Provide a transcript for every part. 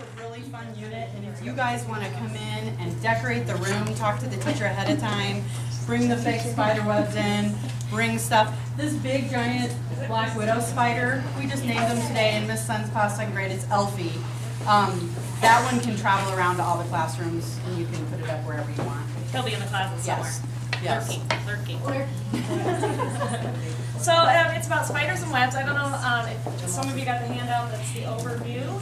a really fun unit, and if you guys want to come in and decorate the room, talk to the teacher ahead of time, bring the fake spider webs in, bring stuff. This big giant black widow spider, we just named them today in Miss Sun's class, second grade, it's Elfie. That one can travel around to all the classrooms, and you can put it up wherever you want. He'll be in the closet somewhere. Yes. Lurking. So it's about spiders and webs. I don't know if some of you got the handout that's the overview.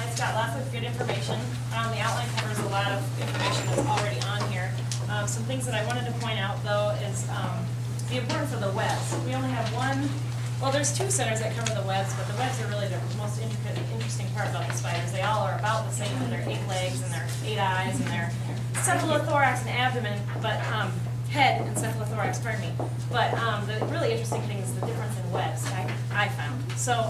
It's got lots of good information. The outline covers a lot of information that's already on here. Some things that I wanted to point out, though, is the importance of the webs. We only have one. Well, there's two centers that cover the webs, but the webs are really the most interesting part about the spiders. They all are about the same with their 8 legs and their 8 eyes and their cephalothorax and abdomen, but head and cephalothorax, pardon me. But the really interesting thing is the difference in webs, I found. So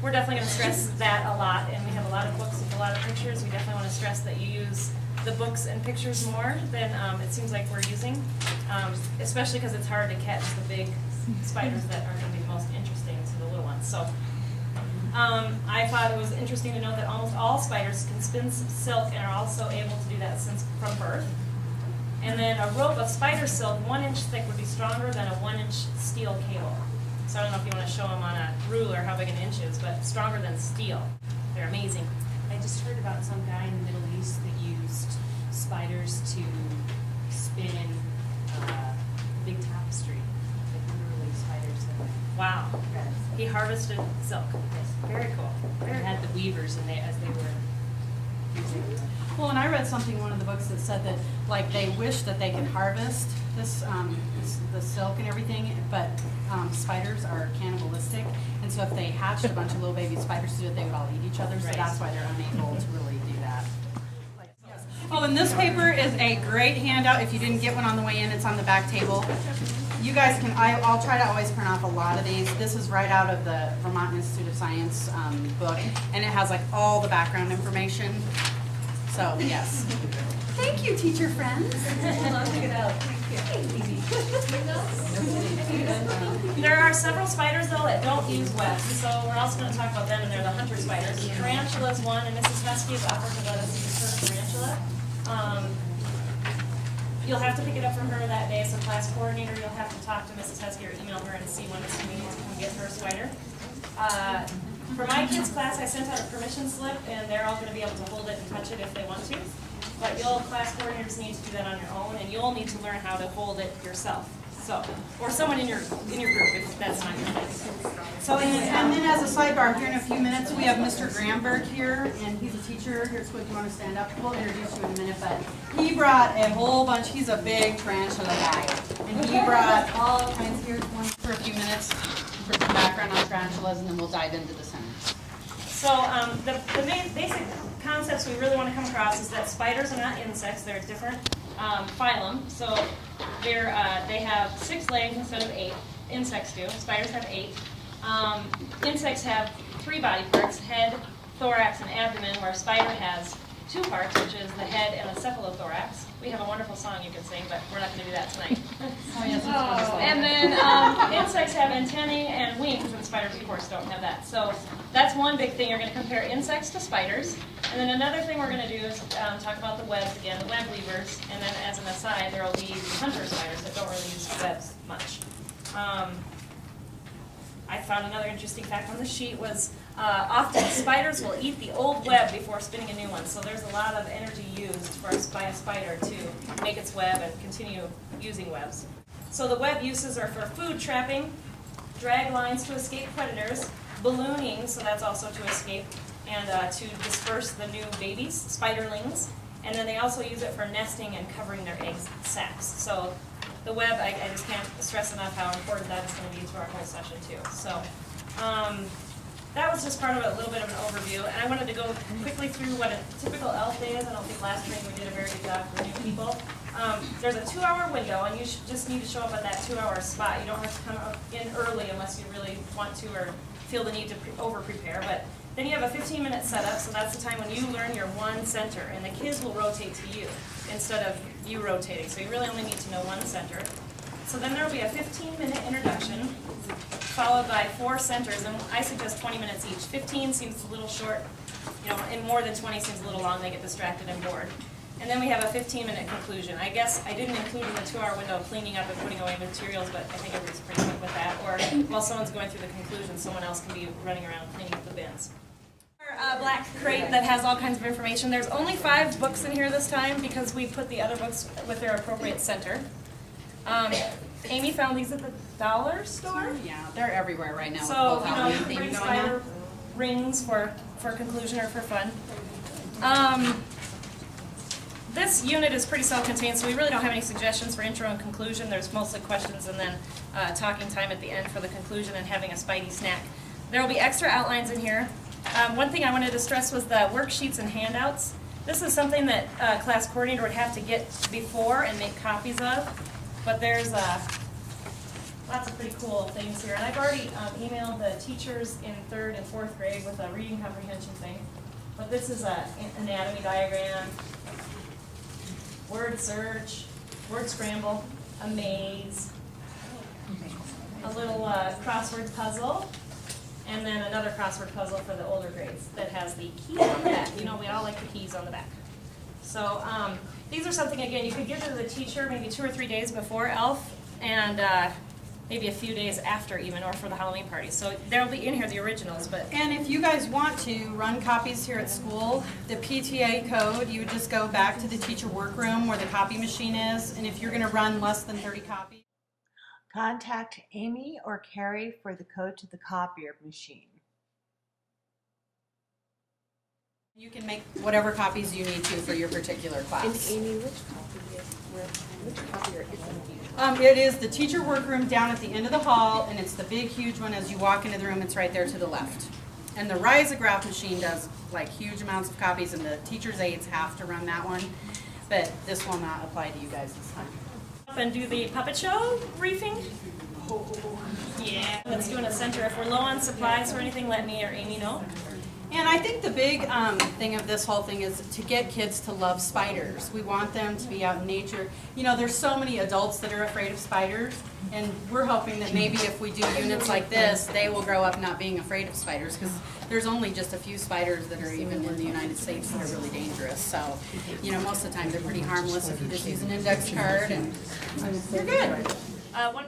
we're definitely going to stress that a lot, and we have a lot of books with a lot of pictures. We definitely want to stress that you use the books and pictures more than it seems like we're using, especially because it's hard to catch the big spiders that are going to be the most interesting to the little ones. So I thought it was interesting to know that almost all spiders can spin silk and are also able to do that from birth. And then a rope of spider silk 1 inch thick would be stronger than a 1 inch steel cable. So I don't know if you want to show them on a ruler how big an inch is, but stronger than steel. They're amazing. I just heard about some guy in the Middle East that used spiders to spin big tapestry. Like literally spiders that Wow. He harvested silk. Very cool. they had the weavers and as they were using them. Well, and I read something in one of the books that said that, like, they wish that they could harvest the silk and everything, but spiders are cannibalistic, and so if they hatched a bunch of little baby spiders to do it, they would all eat each other, so Right. that's why they're unable to really do that. Oh, and this paper is a great handout. If you didn't get one on the way in, it's on the back table. You guys can, I'll try to always print off a lot of these. This is right out of the Vermont Institute of Science book, and it has like all the background information. So, yes. Thank you, teacher friends. There are several spiders, though, that don't use webs, so we're also going to talk about them, and they're the hunter spiders. Tarantula is one, and Mrs. Husky has offered to let us use her tarantula. You'll have to pick it up from her that day, so class coordinator, you'll have to talk to Mrs. Husky or email her and see when it's convenient to come get her spider. For my kids' class, I sent out a permission slip, and they're all going to be able to hold it and touch it if they want to. But you'll, class coordinators, need to do that on your own, and you'll need to learn how to hold it yourself. So, or someone in your group if that's not your place. So, and then as a sidebar, here in a few minutes, we have Mr. Gramberg here, and he's a teacher. Here's what you want to stand up. We'll introduce you in a minute, but he brought a whole bunch. He's a big tarantula guy, and he brought all kinds here for a few minutes for some background on tarantulas, and then we'll dive into the center. So the main basic concepts we really want to come across is that spiders are not insects; they're a different phylum. So they have 6 legs instead of 8. Insects do. Spiders have 8. Insects have 3 body parts: head, thorax, and abdomen. Where a spider has 2 parts, which is the head and the cephalothorax. We have a wonderful song you can sing, but we're not going to do that tonight. Oh, yes, that's wonderful. And then insects have antennae and wings, and spiders, of course, don't have that. So that's one big thing. You're going to compare insects to spiders. And then another thing we're going to do is talk about the webs again, the web weavers. And then as an aside, there will be hunter spiders that don't really use webs much. I found another interesting fact on the sheet was often spiders will eat the old web before spinning a new one. So there's a lot of energy used by a spider to make its web and continue using webs. So the web uses are for food trapping, drag lines to escape predators, ballooning, so that's also to escape, and to disperse the new babies, spiderlings. And then they also use it for nesting and covering their eggs sacs. So the web, I just can't stress enough how important that is going to be to our whole session too. So that was just part of a little bit of an overview. And I wanted to go quickly through what a typical ELF day is. I don't think last training we did a very good job for new people. There's a 2-hour window, and you just need to show up at that 2-hour spot. You don't have to come in early unless you really want to or feel the need to over-prepare. But then you have a 15-minute setup, so that's the time when you learn your one center, and the kids will rotate to you instead of you rotating. So you really only need to know one center. So then there will be a 15-minute introduction, followed by 4 centers, and I suggest 20 minutes each. 15 seems a little short. you know, in more than 20 seems a little long, they get distracted and bored. And then we have a 15-minute conclusion. I guess I didn't include in the 2-hour window cleaning up and putting away materials, but I think everybody's pretty quick with that. Or while someone's going through the conclusion, someone else can be running around cleaning up the bins. Our black crate that has all kinds of information. There's only 5 books in here this time because we put the other books with their appropriate center. Amy found these at the dollar store. Yeah, they're everywhere right now. So, with both you know, Halloween you can theme bring going spider on. rings for conclusion or for fun. This unit is pretty self-contained, so we really don't have any suggestions for intro and conclusion. There's mostly questions and then talking time at the end for the conclusion and having a Spidey snack. There will be extra outlines in here. One thing I wanted to stress was the worksheets and handouts. This is something that class coordinator would have to get before and make copies of, but there's lots of pretty cool things here. And I've already emailed the teachers in 3rd and 4th grade with a reading comprehension thing. But this is an anatomy diagram, word search, word scramble, a maze, a little crossword puzzle, and then another crossword puzzle for the older grades that has the keys on the back. You know, we all like the keys on the back. So these are something, again, you could give to the teacher maybe 2 or 3 days before ELF, and maybe a few days after even, or for the Halloween party. So there'll be in here the originals, but And if you guys want to run copies here at school, the PTA code, you would just go back to the teacher workroom where the copy machine is, and if you're gonna run less than 30 copies, Contact Amy or Carrie for the code to the copier machine. you can make whatever copies you need to for your particular class. Amy, which copier is it? It is the teacher workroom down at the end of the hall, and it's the big, huge one. As you walk into the room, it's right there to the left. And the Risograph machine does like huge amounts of copies, and the teacher's aides have to run that one. But this will not apply to you guys this time. and do the puppet show briefing. Yeah, let's do in a center. If we're low on supplies or anything, let me or Amy know. And I think the big thing of this whole thing is to get kids to love spiders. We want them to be out in nature. You know, there's so many adults that are afraid of spiders, and we're hoping that maybe if we do units like this, they will grow up not being afraid of spiders, because there's only just a few spiders that are even in the United States that are really dangerous. So, you know, most of the time they're pretty harmless if you just use an index card, and you're good. One